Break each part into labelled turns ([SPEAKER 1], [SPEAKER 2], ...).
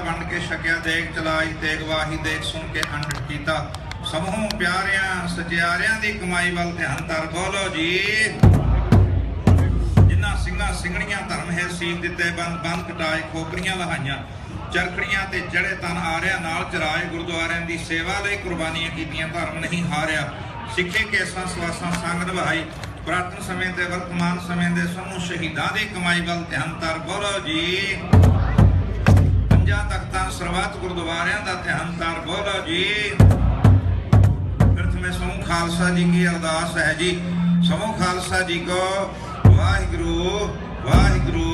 [SPEAKER 1] बन के छकिया देख चलाई तेग वाही देख सुन के अंड कीता समूह प्यारियां सचियारियां दी कमाई वाल ध्यान धर बोलो जी। जिन्हां ਸਿੰਘਾਂ ਸਿੰਘਣੀਆਂ धर्म है सीख दिते बंद बंद कटाए खोपरियां लहाइयां चरखड़ियां ते जड़े तन आरिया नाल चराए गुरुद्वारियां दी सेवा लई कुर्बानियां कीतियां धर्म नहीं हारिया सिੱਖੇ ਕੇਸਾਂ ਸਵਾਸਾਂ ਸੰਗ ਨਿਭਾਈ ਪੁਰਾਤਨ ਸਮੇਂ ਤੇ ਵਰਤਮਾਨ ਸਮੇਂ ਦੇ ਸਮੂਹ ਸ਼ਹੀਦਾਂ ਦੀ ਕਮਾਈ ਵੱਲ ਧਿਆਨ ਧਰ ਬੋਲੋ ਜੀ। ਪੰਜਾਂ ਤਖਤਾਂ ਸਰਬੱਤ ਗੁਰਦੁਆਰਿਆਂ ਦਾ ਧਿਆਨ ਧਰ ਬੋਲੋ ਜੀ। ਪ੍ਰਥਮੇ ਸਮੂਹ ਖਾਲਸਾ ਜੀ ਕੀ ਅਰਦਾਸ ਹੈ ਜੀ। ਸਮੂਹ ਖਾਲਸਾ ਜੀ ਕੋ ਵਾਹਿਗੁਰੂ ਵਾਹਿਗੁਰੂ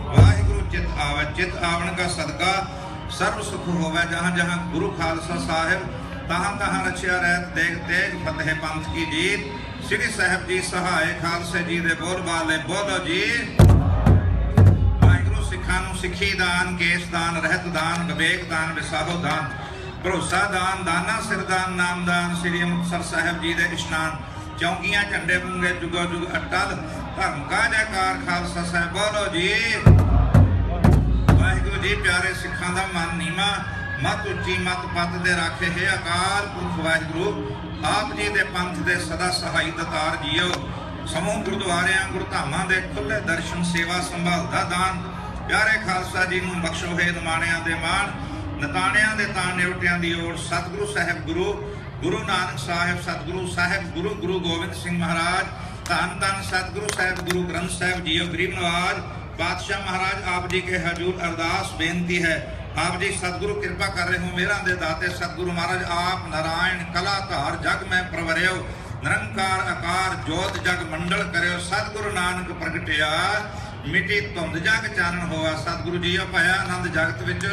[SPEAKER 1] ਵਾਹਿਗੁਰੂ चित आवे चित आवन का सदका सर्व सुख होवे जहाँ जहाँ गुरु खालसा साहिब तहाँ तहाँ रचिया रहत देख तेज फतेह पंथ की जीत। श्री साहिब जी सहाय खालसे जी दे बोल बाले बोलो जी। वाहिगुरू सिखां नूं सिखी दान केस दान रहत दान विवेक दान विसाहो दान भरोसा दान दाना सिर दान नाम दान श्री मुक्तसर साहिब जी दे इशनान चौंकियां झंडे मूंगे जुगो जुग अटल धर्म का जयकार खालसा साहिब बोलो जी। वाहिगुरू जी प्यारे सिखां दा मन नीमा मत उच्ची मत पत दे राखे है अकाल पुरख वाहिगुरू आप जी दे पंथ दे सदा सहाई दतार जियो। समूह गुरुद्वारियां गुरधामां दे खुले दर्शन सेवा संभाल दा दान प्यारे खालसा जी नूं बख्शो है निमाणियां दे मान नताणियां दे तान नेवटियां दी ओर सतगुरु साहिब गुरु गुरु नानक साहिब सतगुरु साहिब गुरु गुरु गोबिंद सिंह महाराज धन धन सतगुरु साहिब गुरु ग्रंथ साहिब जियो गरीब नवाज बादशाह महाराज आप जी के हजूर अरदास बेनती है आप जी सतगुरु कृपा कर रहे हो मेरा दे दाते सतगुरु महाराज आप नारायण कलाकार जग में प्रवरियो निरंकार आकार जोत जग मंडल करियो सतगुरु नानक प्रगटिया मिटी धुंध जग चानन होआ सतगुरु जीओ पाया आनंद जगत विच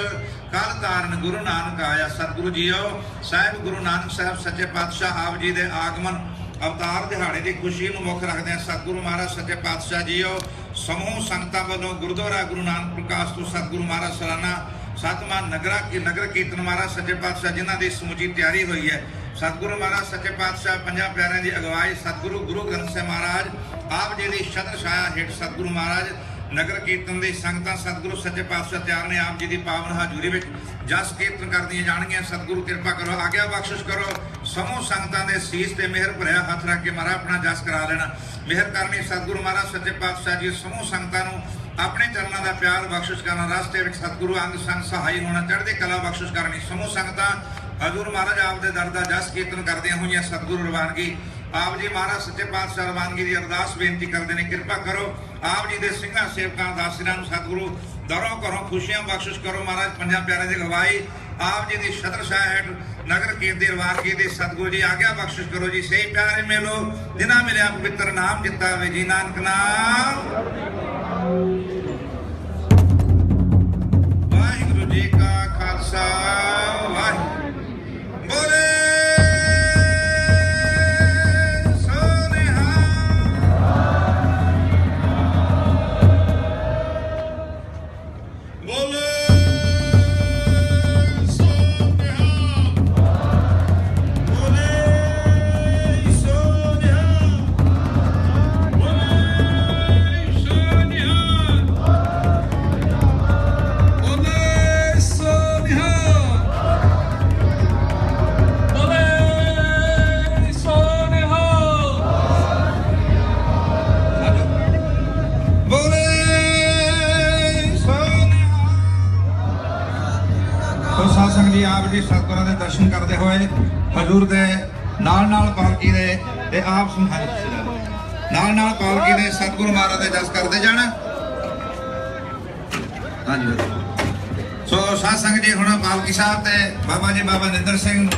[SPEAKER 1] कल ताਰਨ गुरु नानक आया सतगुरु जीओ साहिब गुरु नानक साहिब सच्चे पातशाह आप जी दे आगमन अवतार दिहाड़े की खुशी ਨੂੰ ਮੁੱਖ ਰੱਖਦੇ सतगुरु महाराज सच्चे पातशाह जीओ समूह संगतां ਵੱਲੋਂ गुरुद्वारा गुरु नानक प्रकाश तो सतगुरु महाराज सालाना सतवां नगर कीर्तन महाराज सच्चे पातशाह जिन्हां दी समूची तैयारी हुई है सतगुरु महाराज सच्चे पातशाह पंजां प्यारिਆਂ ਦੀ अगवाई सतगुरु गुरु ग्रंथ ਸਾਹਿਬ महाराज आप जी की छत्र छाया हेठ सतगुरु महाराज नगर कीर्तन की संगतां सतगुरु सच्चे पातशाह तैयार ने आप जी की पावन हाजूरी में जस कीर्तन करदियां जाणगियां सतगुरु कृपा करो आग्या बख्शिश करो समूह संगतां दे सीस ते मेहर भरिया हथ रख के महाराज अपना जस करा लेना मेहर करनी सतगुरु महाराज सच्चे पातशाह जी समूह संगतां नूं अपने चरणों का प्यार बख्शिश करना रास्ते में सतगुरु अंग संग सहाई होना चढ़ती कला बख्शिश करनी समूह संगतां हजूर महाराज आप दे दर दा जस कीर्तन करदियां होईयां सतगुरु रवानगी आप जी महाराज सच्चे पातशाह रवानगी की अरदास बेनती करते हैं कृपा करो आप जी के सिंघां सेवकां दासिरां नूं सतगुरु दरों घरों खुशियां बख्शिश करो महाराज पंजां प्यारे की गवाही आप जी की छत्र छाया हेठ नगर कीर्तन रवानगी दी सतगुरु जी आग्या बख्शिश करो जी सही प्यारे मिलो जिन्हां मिलिया पवित्र नाम जिता वे जी नानक नाम वाहिगुरू जी का खालसा वाहिगुरू बोले जी आप जी सतगुਰਾਂ ਦੇ ਦਰਸ਼ਨ ਕਰਦੇ ਹੋਏ ਹਜ਼ੂਰ ਦੇ ਨਾਲ ਪਾਲਕੀ ਦੇ ਤੇ ਆਪ ਨਾਲ ਪਾਲਕੀ ਦੇ ਸਤਗੁਰੂ ਮਹਾਰਾਜ ਦੇ ਜਸ ਕਰਦੇ ਜਾਣਾ ਹਾਂਜੀ ਸੋ ਸਾਧ ਸੰਗਤ ਜੀ ਹੁਣ ਪਾਲਕੀ ਸਾਹਿਬ ਤੇ ਬਾਬਾ ਜੀ ਬਾਬਾ ਨਿੰਦਰ ਸਿੰਘ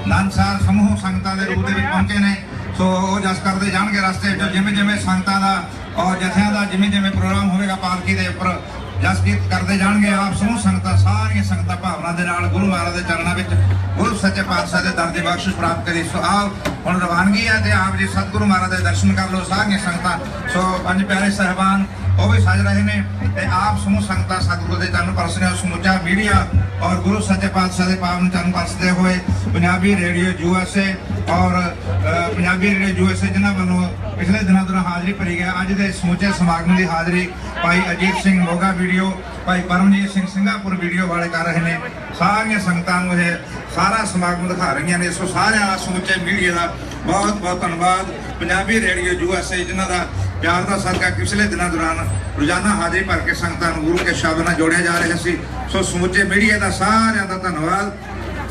[SPEAKER 1] ਨਾਨਸਾਰ ਸਮੂਹ ਸੰਗਤਾਂ ਦੇ ਰੂਪ ਦੇ ਵਿੱਚ ਪਹੁੰਚੇ ਨੇ ਸੋ ਉਹ ਜਸ ਕਰਦੇ ਜਾਣਗੇ ਰਸਤੇ ਵਿੱਚ ਜਿਵੇਂ ਜਿਵੇਂ ਸੰਗਤਾਂ ਦਾ ਔਰ ਜਥਿਆਂ ਦਾ ਜਿਵੇਂ ਜਿਵੇਂ ਪ੍ਰੋਗਰਾਮ ਹੋਵੇਗਾ ਪਾਲਕੀ ਦੇ ਉੱਪਰ जस कीर्त करते जाएंगे आप समूह संगतां सारियां संगतां भावना दे नाल गुरु महाराज के चरणों में गुरु सच्चे पातशाह के दर की बख्शिश प्राप्त करी सो आओ हुण रवानगी है तो आप जी सतगुरु महाराज के दर्शन कर लो सारियां संगतां सो पंज प्यारे साहिबान वो भी सज रहे हैं ते आप समूह संगतां सतगुरु के चरण परसने समूचा मीडिया और गुरु सच्चे पातशाह के पावन चरण परसते हुए पंजाबी रेडियो USA और पंजाबी रेडियो USA जिन्हां वालों पिछले दिनों दौरान हाज़री भरी गया। अज के समूचे समागम की हाज़री भाई अजीत सिंह मोगा वीडियो, भाई परमजीत सिंह सिंगापुर वीडियो वाले कर रहे हैं। सारिया संगतां ये सारा समागम दिखा रही ने। सो सारे समूचे मीडिया का बहुत बहुत धन्यवाद। पंजाबी रेडियो USA जिन्हों का प्यार का सदका पिछले दिनों दौरान रोजाना हाज़री भर के संगतां गुरु के शब्द नाल जोड़िया जा रहा सी। सो समूचे मीडिया का सारिया का धन्यवाद।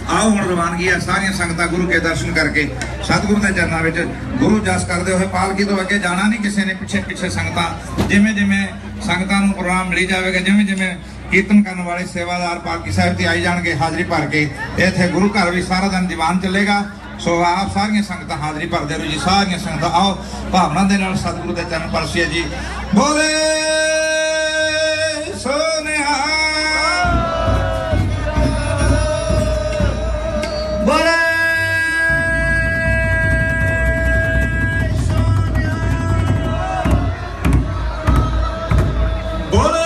[SPEAKER 1] आओ हुण रवानगी है सारिया संगतां गुरु के दर्शन करके सतगुरु के चरणों में गुरु जस करते हुए पालकी तो अगे जाना नहीं किसी ने। पिछे पिछे संगतां जिमें जिमें संगतां नूं प्रोग्राम मिली जाएगा, जिमें जिमें कीर्तन करने वाले सेवादार पालकी साहिब ते आई जाणगे हाज़री भर के। इत्थे गुरु घर भी सारा दिन दीवान चलेगा। सो आप सारिया संगतां हाज़री भरदे रहो जी। सारिया संगतां आओ भावना दे नाल सतगुरु दे चरण परसीए जी। बोले सोनिया बोले बोले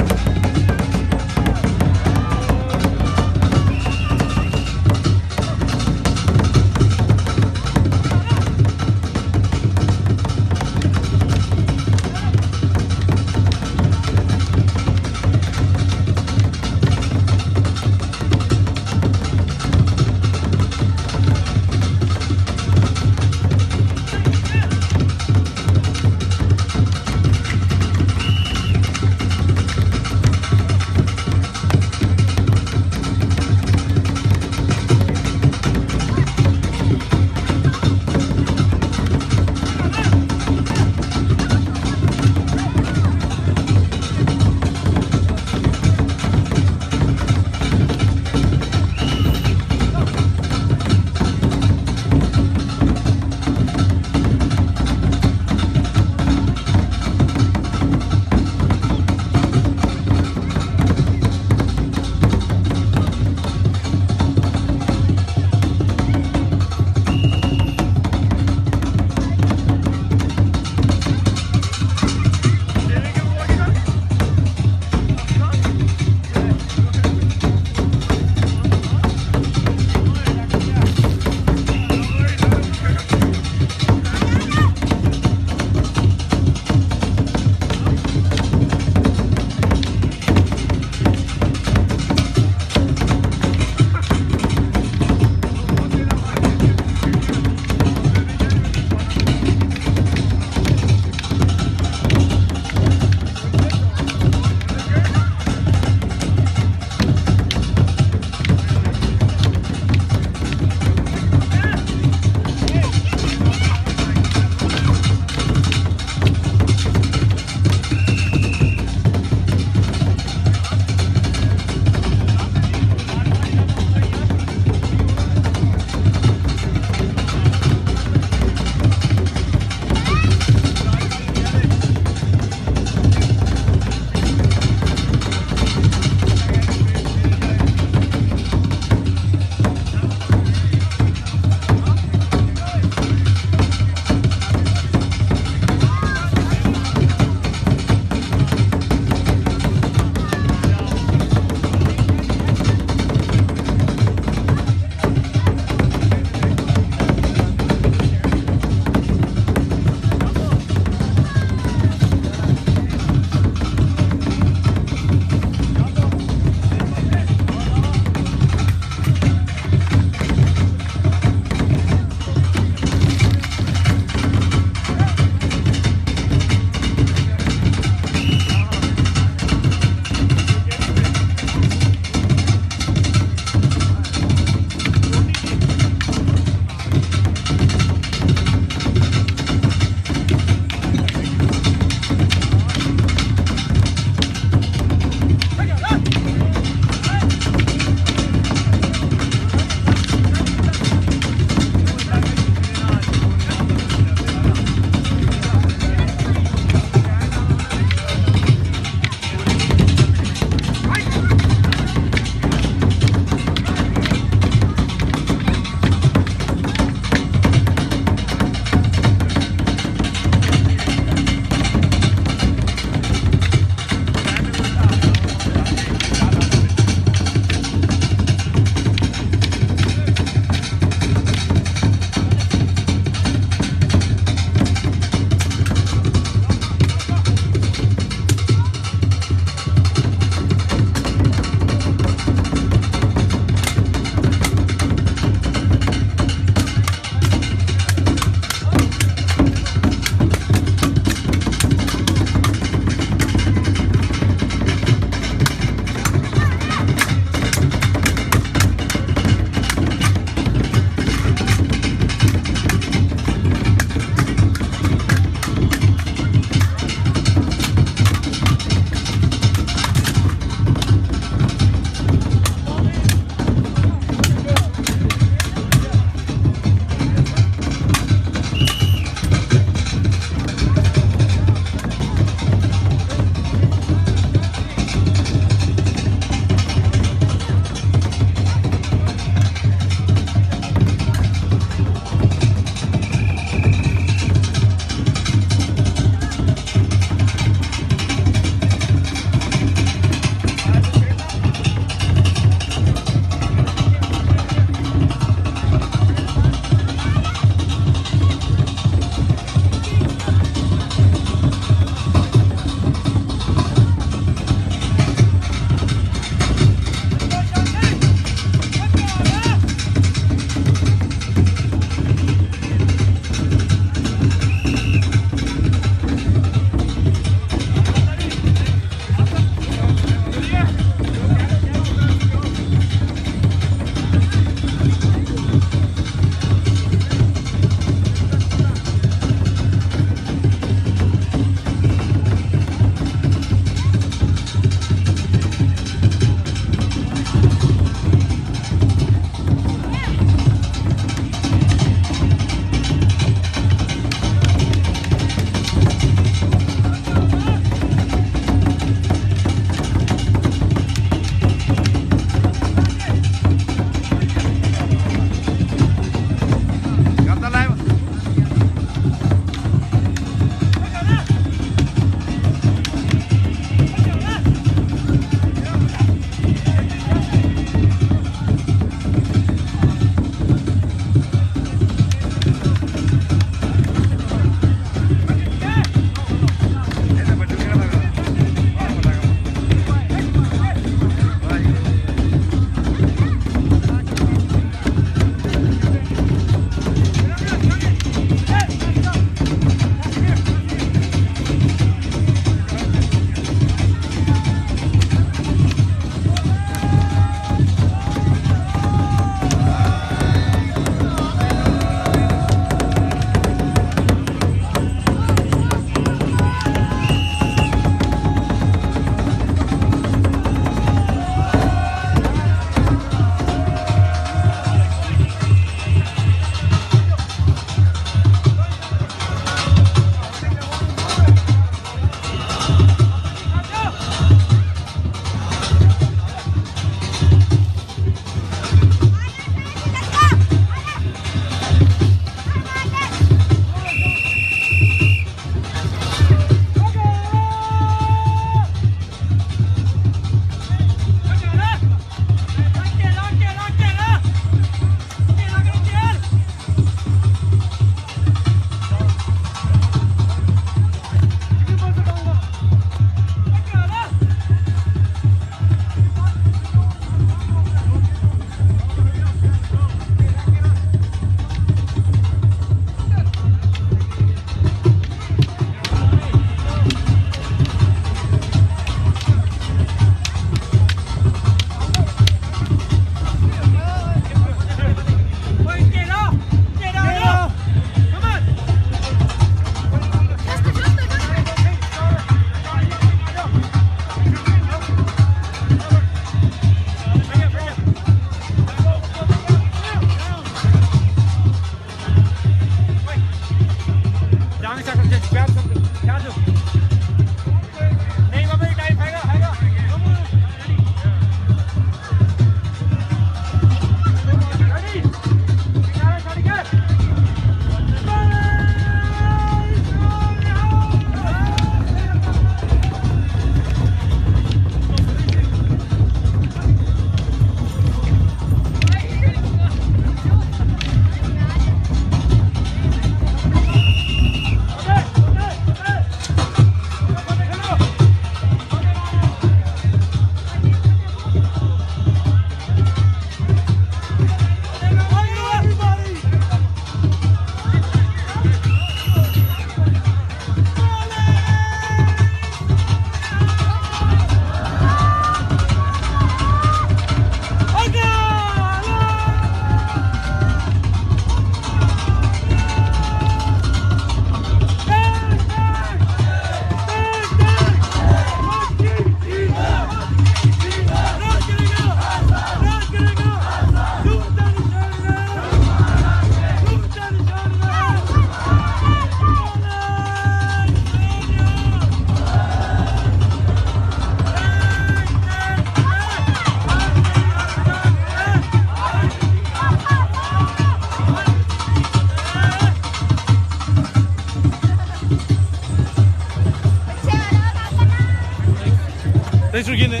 [SPEAKER 2] ਸੁਖੀ ਨੇ।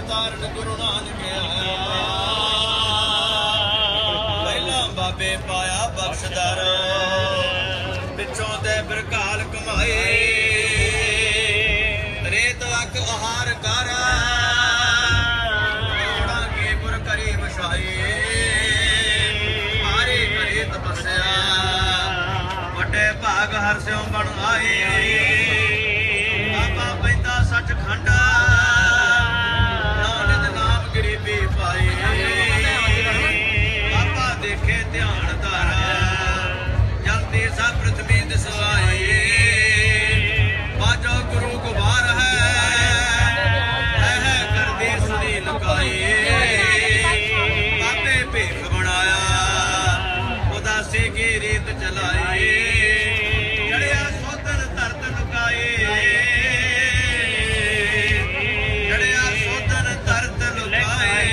[SPEAKER 2] ਤਾਰਨ ਗੁਰੂ ਨਾਨਕ ਆਇਆ। ਪਹਿਲਾਂ ਬਾਬੇ ਪਾਇਆ ਬਖਸ਼ਦਰ, ਪਿੱਛੋਂ ਤੇ ਬਰਕਾਲ ਕਮਾਏ। ਰੇਤ ਅੱਕ ਆਹਾਰ ਕਰ, ਕੋੜਾਂ ਕੇ ਗੁਰ ਕਰੀ ਵਛਾਏ। ਮਾਰੇ ਕਰੇ ਤਪੱਸਿਆ, ਵੱਡੇ ਭਾਗ ਹਰ ਸਿਉ ਬਣ ਆਏ। ਬਾਬਾ ਪੈਂਦਾ ਸੱਚਖੰਡ, ਬਾਬਾ ਦੇਖੇ ਧਿਆਨ ਧਾਰਾ, ਜਲਦੀ ਸਭ ਪ੍ਰਥਮੀ ਦਿਸਵਾਏ। ਬਾਜੋ ਗੁਰੂ ਗੁਬਾਰ ਹੈ ਕਰਦੀ ਸੁਣੀ ਲੁਕਾਏ। ਬਾਬੇ ਭੇਖ ਬਣਾਇਆ, ਉਦਾਸੀ ਕੀ ਰੀਤ ਚਲਾਏ। ਜੜਿਆ ਸੋਧਨ ਧਰਤ ਲੁਕਾਏ, ਜੜਿਆ ਸੋਧਨ ਧਰਤ ਲੁਕਾਏ।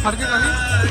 [SPEAKER 3] ਫੜ ਕੇ ਕਾਹੀ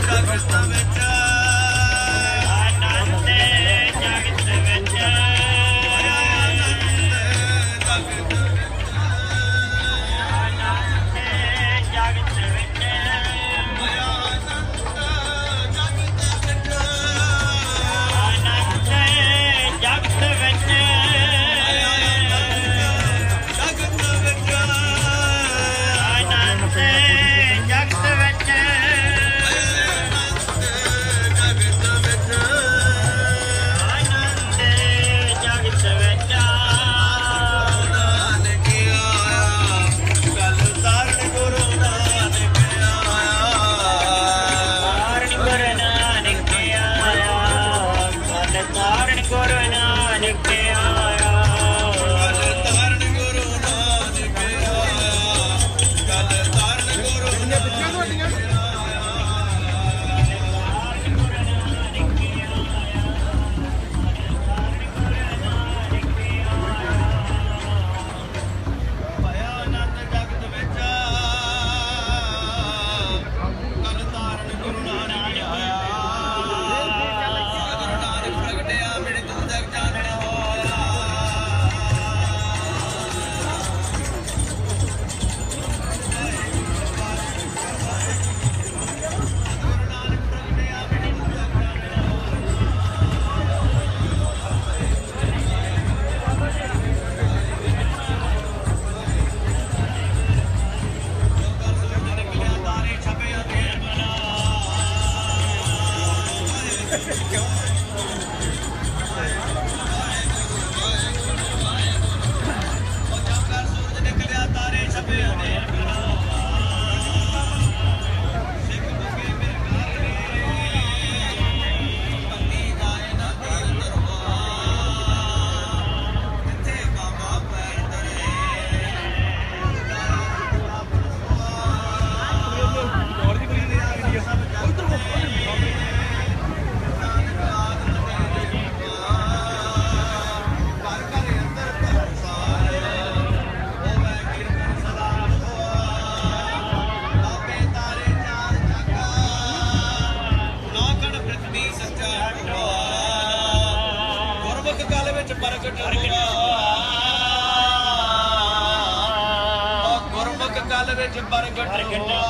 [SPEAKER 3] ਗੁਰਮੁਖ ਕਲ ਵਿੱਚ ਪ੍ਰਗਟ ਹੋਆ।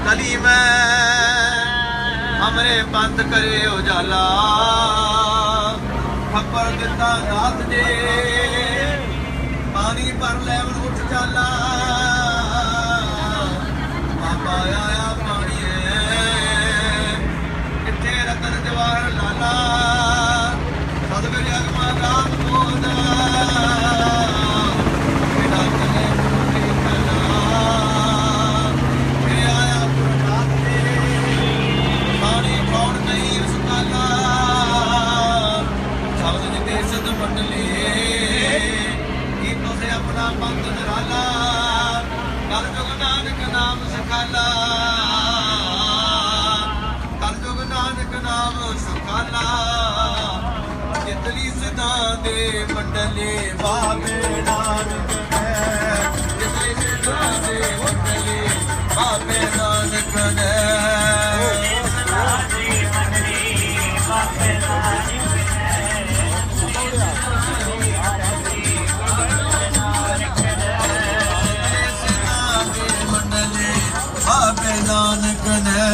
[SPEAKER 2] कली में हमरे बंद करे उजाला खप्पर दिता नाथ जे पानी पर लेवन उठ जाला बाबा आया पानी किथे रतन जवाहर लाला सतगुर अगमा राम बोला पंथ निराला कल जुग नानक नाम सखाला कल जुग नानक नाम सखाला जितली सदा दे मंडले बाबे नानक है जितली सदा दे मंडले बाबे नानक है बाबे नानक ने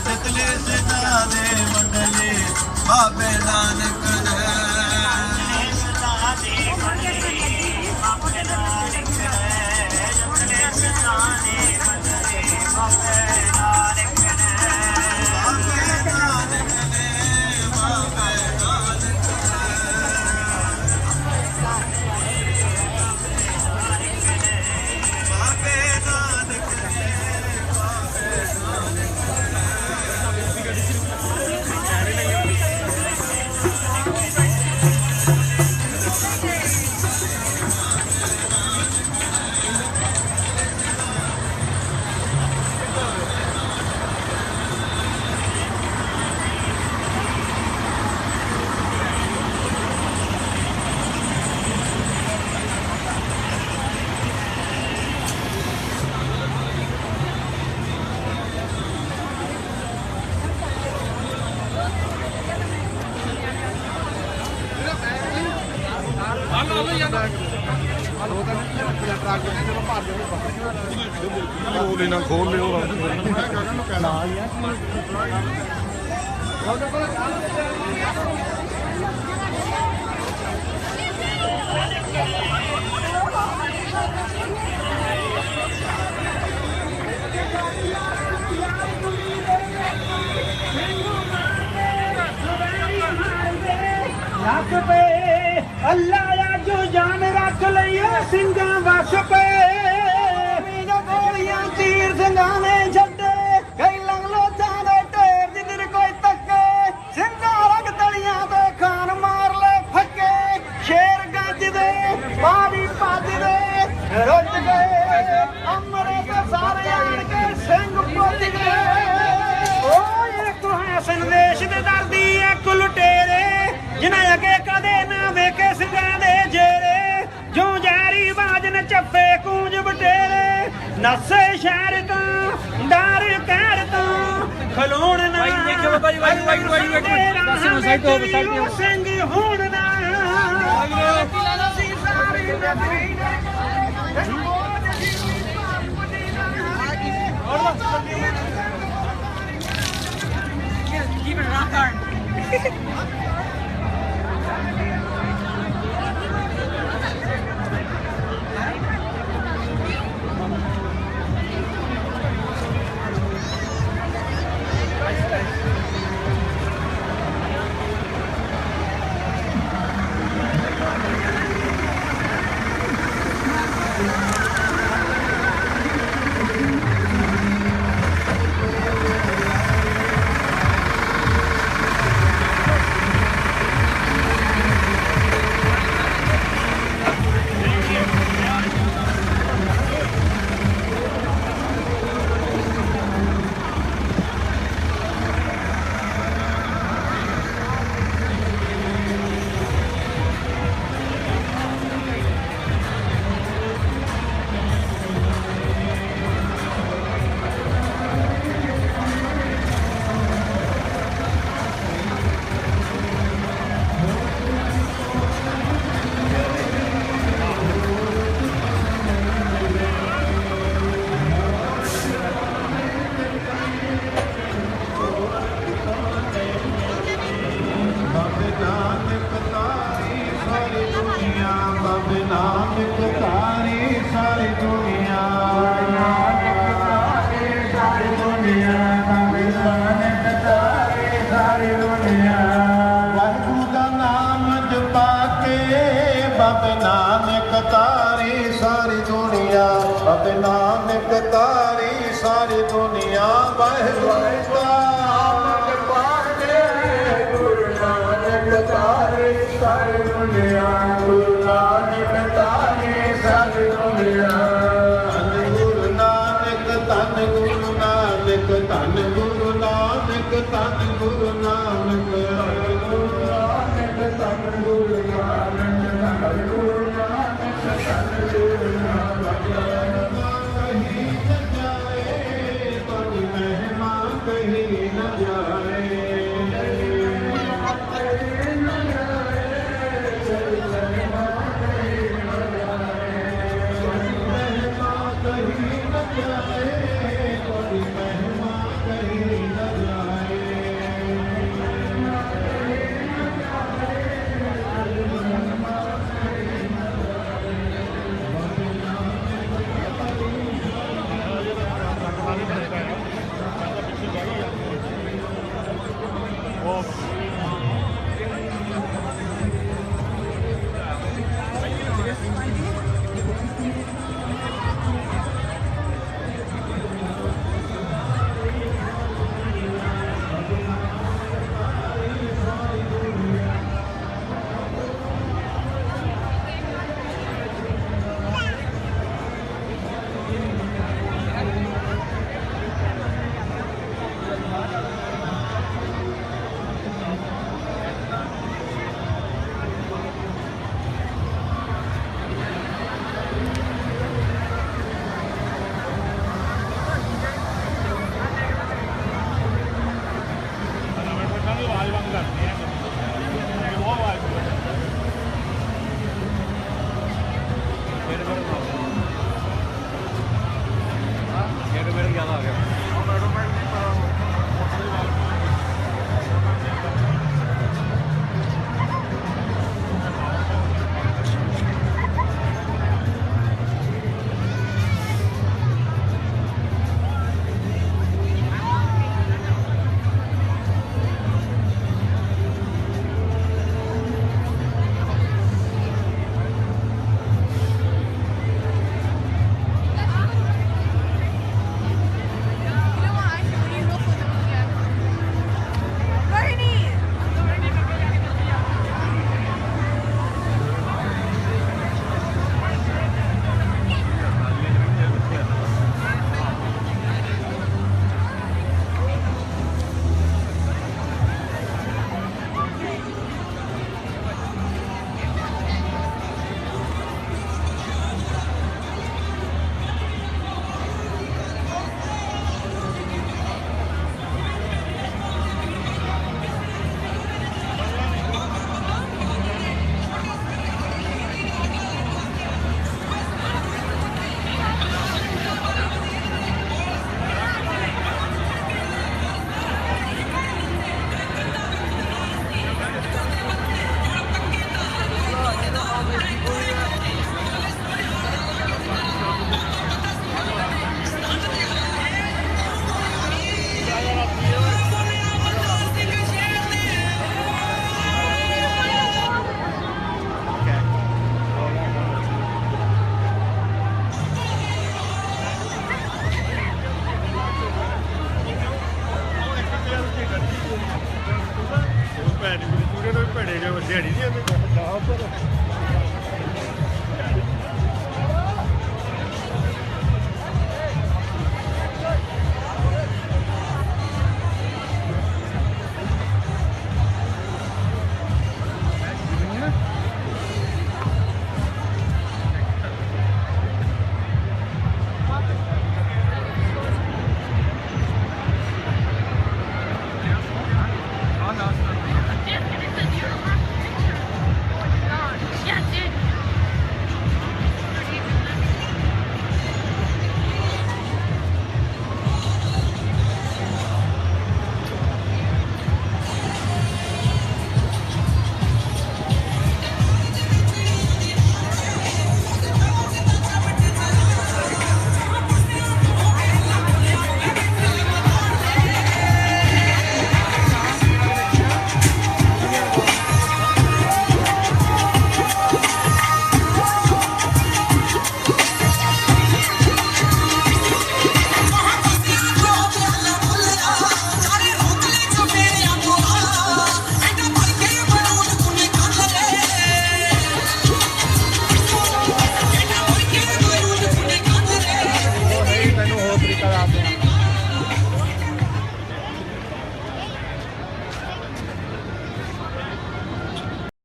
[SPEAKER 2] जितले सदा दे मंडले बाबे नानक ने
[SPEAKER 4] लेना खोल ले
[SPEAKER 5] रख पे अल्लाह जो जान रख लिया सिंगा वस पे गोलियां तीर सिंगाने छड्डे कई लंगलो जाने ढेर जिधर कोई तके सिंगा रख तलियां ते खान मार ले फके शेर गज दे बारी भज दे रुज गए अमरे के सारे आन के सिंह पुज गए ओ एक है संदेश दे दर्दी एक लुटेरे जिन्हें अगे कदे ना वेखे सिंगां दे जेरे जो जारी बाजन चप्पे कूंज बटेरे नसे शहर तो डर कहर तो खलोण ना सिंह होण ना Keep it rock hard.
[SPEAKER 2] ਦੁਨੀਆ ਬਾਬੇ ਨਾਨਕ ਤਾਰੇ ਸਾਰੀ ਦੁਨੀਆ ਵਾਹਿਗੁਰੂ ਦਾ ਨਾਮ ਜਪਾ ਕੇ ਬਾਬੇ ਨਾਨਕ ਤਾਰੇ ਸਾਰੀ ਦੁਨੀਆ ਬਾਬੇ ਨਾਨਕ ਤਾਰੇ ਸਾਰੀ ਦੁਨੀਆ ਵਾਹਿਗੁਰੂ ਦਾ ਨਾਮ ਜਪਾ ਕੇ ਗੁਰੂ ਨਾਨਕ ਤਾਰੇ ਸਾਰੀ ਦੁਨੀਆ ਗੁਰੂ ਨਾਨਕ ਤਾਰੇ ਸਾਰੀ ਦੁਨੀਆ ਗੁਰੂ ਨਾਨਕ ਧੰਨ ਗੁਰੂ ਨਾਨਕ ਧੰਨ ਗੁਰੂ ਨਾਨਕ ਧੰਨ ਗੁਰੂ ਨਾਨਕ ਗੁਰੂ ਨਾਨਕ ਧੰਨ ਗੁਰੂ ਨਾਨਕ ਧੰਨ ਗੁਰੂ ਨਾਨਕ ਧੰਨ ਗੁਰੂ ਨਾਨਕ ਕਹੀ ਨ ਜਾਏ ਤੁਹਾਡੀ ਮਹਿਮਾ ਕਹੀ ਨ ਜਾਏ
[SPEAKER 4] ਭੈਣ ਪੂਰੇ ਤੋਂ ਭੇੜੇ ਜੋ ਦਿਹਾੜੀ ਨਹੀਂ ਆਉਂਦੇ